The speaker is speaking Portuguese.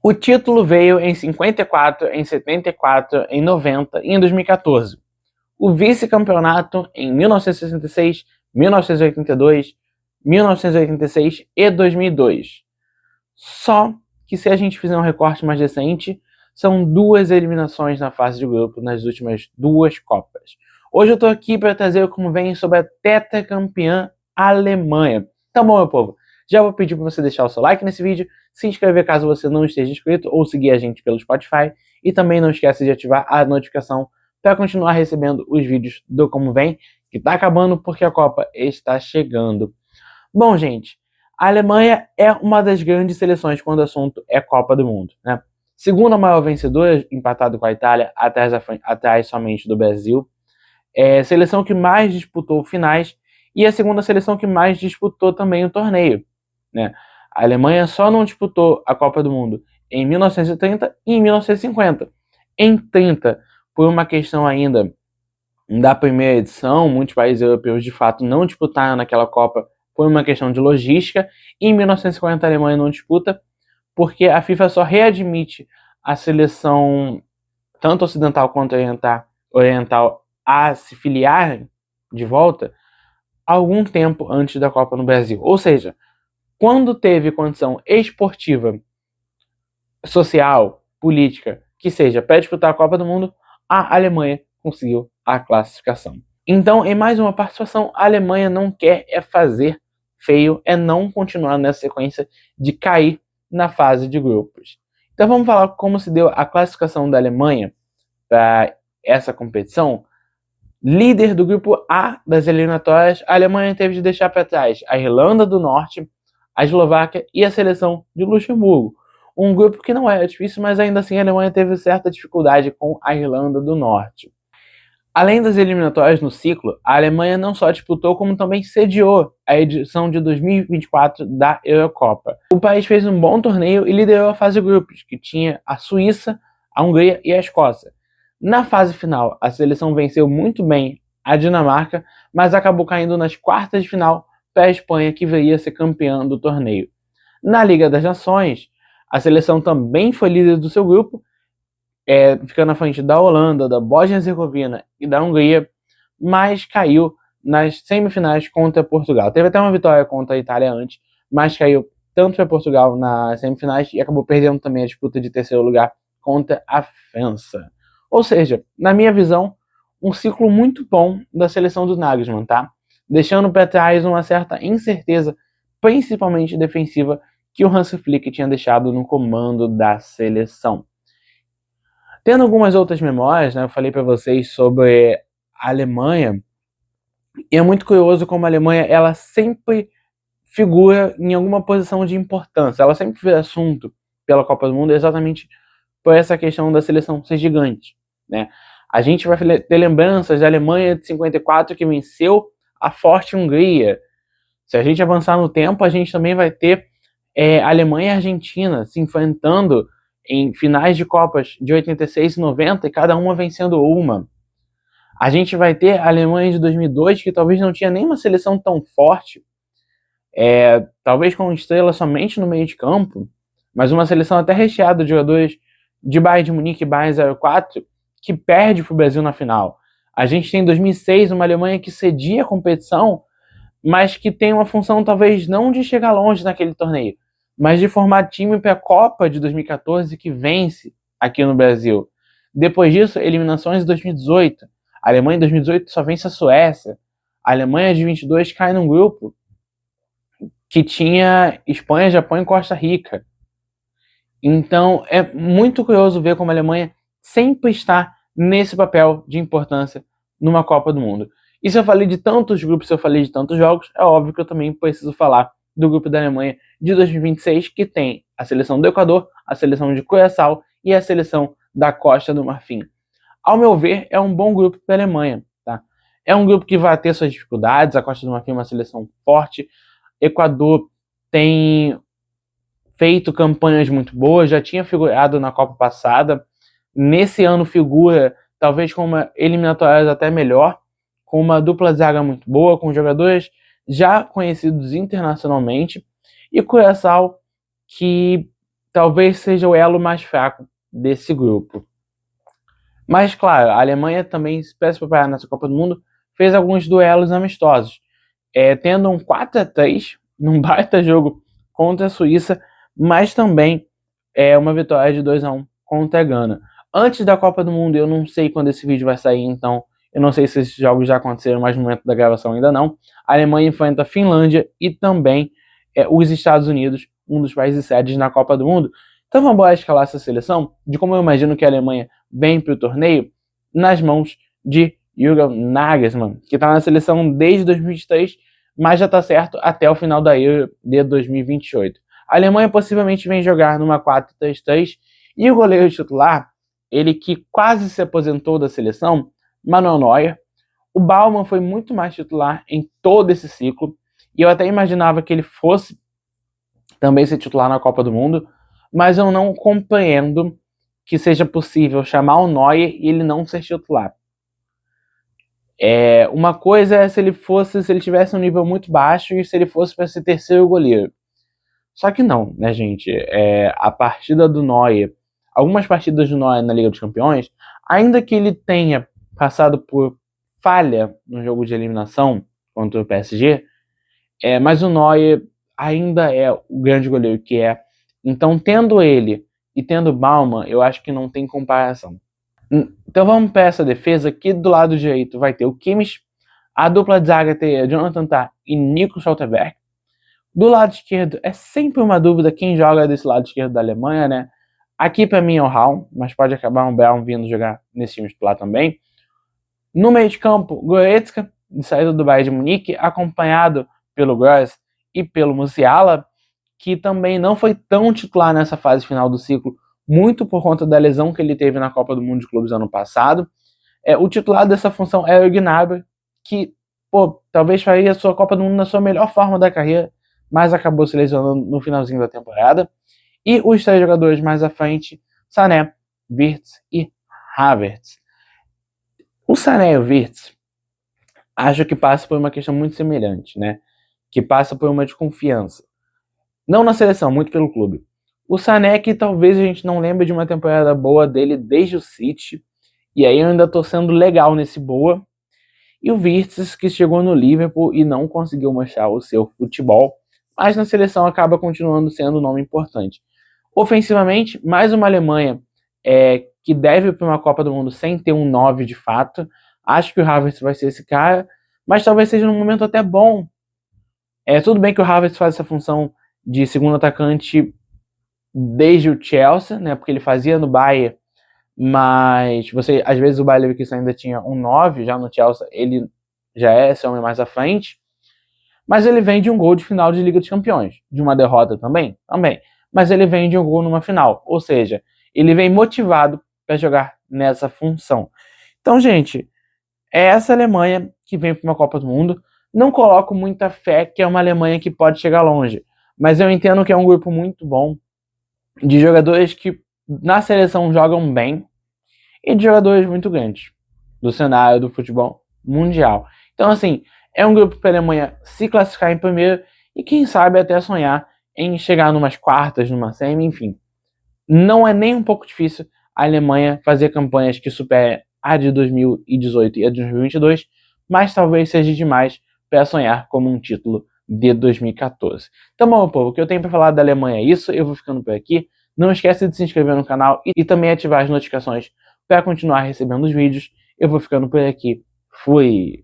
O título veio em 54, em 74, em 90 e em 2014. O vice-campeonato em 1966, 1982, 1986 e 2002. Só que se a gente fizer um recorte mais recente, são 2 eliminações na fase de grupo nas últimas 2 Copas. Hoje eu tô aqui para trazer como vem sobre a tetracampeã Alemanha. Então, bom, meu povo, já vou pedir para você deixar o seu like nesse vídeo, se inscrever caso você não esteja inscrito ou seguir a gente pelo Spotify e também não esqueça de ativar a notificação para continuar recebendo os vídeos do Como Vem, que tá acabando porque a Copa está chegando. Bom, gente, a Alemanha é uma das grandes seleções quando o assunto é Copa do Mundo, né? Segunda maior vencedora, empatado com a Itália, atrás somente do Brasil. É a seleção que mais disputou finais e a segunda seleção que mais disputou também o torneio, né? A Alemanha só não disputou a Copa do Mundo em 1930 e em 1950. Em 30, por uma questão ainda da primeira edição, muitos países europeus de fato não disputaram naquela Copa por uma questão de logística. E em 1950 a Alemanha não disputa porque a FIFA só readmite a seleção tanto ocidental quanto oriental a se filiarem de volta algum tempo antes da Copa no Brasil. Ou seja, quando teve condição esportiva, social, política, que seja para disputar a Copa do Mundo, a Alemanha conseguiu a classificação. Então, em mais uma participação, a Alemanha não quer fazer feio, não continuar nessa sequência de cair na fase de grupos. Então vamos falar como se deu a classificação da Alemanha para essa competição. Líder do grupo A das eliminatórias, a Alemanha teve de deixar para trás a Irlanda do Norte, a Eslováquia e a seleção de Luxemburgo. Um grupo que não era difícil, mas ainda assim a Alemanha teve certa dificuldade com a Irlanda do Norte. Além das eliminatórias no ciclo, a Alemanha não só disputou, como também sediou a edição de 2024 da Eurocopa. O país fez um bom torneio e liderou a fase de grupos, que tinha a Suíça, a Hungria e a Escócia. Na fase final, a seleção venceu muito bem a Dinamarca, mas acabou caindo nas quartas de final para a Espanha, que viria a ser campeã do torneio. Na Liga das Nações, a seleção também foi líder do seu grupo, ficando na frente da Holanda, da Bósnia-Herzegovina e da Hungria, mas caiu nas semifinais contra Portugal. Teve até uma vitória contra a Itália antes, mas caiu tanto para Portugal nas semifinais e acabou perdendo também a disputa de terceiro lugar contra a França. Ou seja, na minha visão, um ciclo muito bom da seleção do Nagelsmann, tá? Deixando para trás uma certa incerteza, principalmente defensiva, que o Hans Flick tinha deixado no comando da seleção. Tendo algumas outras memórias, né, eu falei para vocês sobre a Alemanha, e é muito curioso como a Alemanha ela sempre figura em alguma posição de importância, ela sempre foi assunto pela Copa do Mundo exatamente por essa questão da seleção ser gigante, né? A gente vai ter lembranças da Alemanha de 54 que venceu a forte Hungria. Se a gente avançar no tempo, a gente também vai ter Alemanha e Argentina se enfrentando em finais de Copas de 86 e 90 e cada uma vencendo uma. A gente vai ter a Alemanha de 2002, que talvez não tinha nenhuma seleção tão forte, talvez com estrela somente no meio de campo, mas uma seleção até recheada de jogadores de Bayern de Munique e Bayern 04, que perde para o Brasil na final. A gente tem em 2006 uma Alemanha que cedia a competição, mas que tem uma função talvez não de chegar longe naquele torneio, mas de formar time para a Copa de 2014 que vence aqui no Brasil. Depois disso, eliminações de 2018. A Alemanha em 2018 só vence a Suécia. A Alemanha de 22 cai num grupo que tinha Espanha, Japão e Costa Rica. Então é muito curioso ver como a Alemanha sempre está nesse papel de importância numa Copa do Mundo. E se eu falei de tantos grupos, se eu falei de tantos jogos, é óbvio que eu também preciso falar do grupo da Alemanha de 2026, que tem a seleção do Equador, a seleção de Curaçao e a seleção da Costa do Marfim. Ao meu ver, é um bom grupo para a Alemanha. Tá? É um grupo que vai ter suas dificuldades, a Costa do Marfim é uma seleção forte, Equador tem feito campanhas muito boas, já tinha figurado na Copa passada, nesse ano figura talvez com uma eliminatória até melhor, com uma dupla zaga muito boa, com jogadores já conhecidos internacionalmente, e Curaçao, que talvez seja o elo mais fraco desse grupo. Mas, claro, a Alemanha também, para se preparar nessa Copa do Mundo, fez alguns duelos amistosos, tendo um 4-3 num baita jogo contra a Suíça, mas também uma vitória de 2-1 contra a Gana. Antes da Copa do Mundo, eu não sei quando esse vídeo vai sair, então eu não sei se esses jogos já aconteceram, mas no momento da gravação ainda não. A Alemanha enfrenta a Finlândia e também os Estados Unidos, um dos países sedes na Copa do Mundo. Então vamos embora escalar essa seleção, de como eu imagino que a Alemanha vem para o torneio, nas mãos de Julian Nagelsmann, que está na seleção desde 2023, mas já está certo até o final da Euro de 2028. A Alemanha possivelmente vem jogar numa 4-3-3 e o goleiro titular, ele que quase se aposentou da seleção, Manuel Neuer. O Baumann foi muito mais titular em todo esse ciclo e eu até imaginava que ele fosse também ser titular na Copa do Mundo, mas eu não compreendo que seja possível chamar o Neuer e ele não ser titular. Uma coisa é se ele tivesse um nível muito baixo e se ele fosse para ser terceiro goleiro. Só que não, né, gente? A partida do Neuer, algumas partidas do Neuer na Liga dos Campeões, ainda que ele tenha passado por falha no jogo de eliminação contra o PSG, mas o Neuer ainda é o grande goleiro que é. Então, tendo ele e tendo o Baumann, eu acho que não tem comparação. Então vamos para essa defesa. Aqui do lado direito vai ter o Kimmich, a dupla de zaga tem Jonathan Tah e Nico Schalterberg. Do lado esquerdo é sempre uma dúvida quem joga desse lado esquerdo da Alemanha, né? Aqui para mim é o Raum, mas pode acabar um Brown vindo jogar nesse time titular também. No meio de campo, Goretzka, de saída do Bayern de Munique, acompanhado pelo Gross e pelo Musiala, que também não foi tão titular nessa fase final do ciclo, muito por conta da lesão que ele teve na Copa do Mundo de Clubes ano passado. O titular dessa função é o Gnabry, que talvez faria a sua Copa do Mundo na sua melhor forma da carreira, mas acabou se lesionando no finalzinho da temporada. E os três jogadores mais à frente, Sané, Wirtz e Havertz. O Sané e o Wirtz, acho que passa por uma questão muito semelhante, né? Que passa por uma desconfiança. Não na seleção, muito pelo clube. O Sané, que talvez a gente não lembre de uma temporada boa dele desde o City, e aí eu ainda tô sendo legal nesse boa. E o Wirtz, que chegou no Liverpool e não conseguiu mostrar o seu futebol, mas na seleção acaba continuando sendo um nome importante. Ofensivamente, mais uma Alemanha que deve ir para uma Copa do Mundo sem ter um 9 de fato. Acho que o Havertz vai ser esse cara, mas talvez seja num momento até bom. Tudo bem que o Havertz faz essa função de segundo atacante desde o Chelsea, né, porque ele fazia no Bayern, mas às vezes o Bayern Leverkusen ainda tinha um 9, já no Chelsea ele já é esse homem mais à frente, mas ele vem de um gol de final de Liga dos Campeões, de uma derrota também, mas ele vem de um gol numa final, ou seja, ele vem motivado para jogar nessa função. Então, gente, é essa Alemanha que vem para uma Copa do Mundo. Não coloco muita fé que é uma Alemanha que pode chegar longe, mas eu entendo que é um grupo muito bom, de jogadores que na seleção jogam bem e de jogadores muito grandes do cenário do futebol mundial. Então, assim, é um grupo para a Alemanha se classificar em primeiro e quem sabe até sonhar em chegar numas quartas, numa semi, enfim. Não é nem um pouco difícil a Alemanha fazer campanhas que superem a de 2018 e a de 2022, mas talvez seja demais para sonhar como um título de 2014. Então, bom, povo, o que eu tenho para falar da Alemanha é isso. Eu vou ficando por aqui. Não esquece de se inscrever no canal e também ativar as notificações para continuar recebendo os vídeos. Eu vou ficando por aqui. Fui!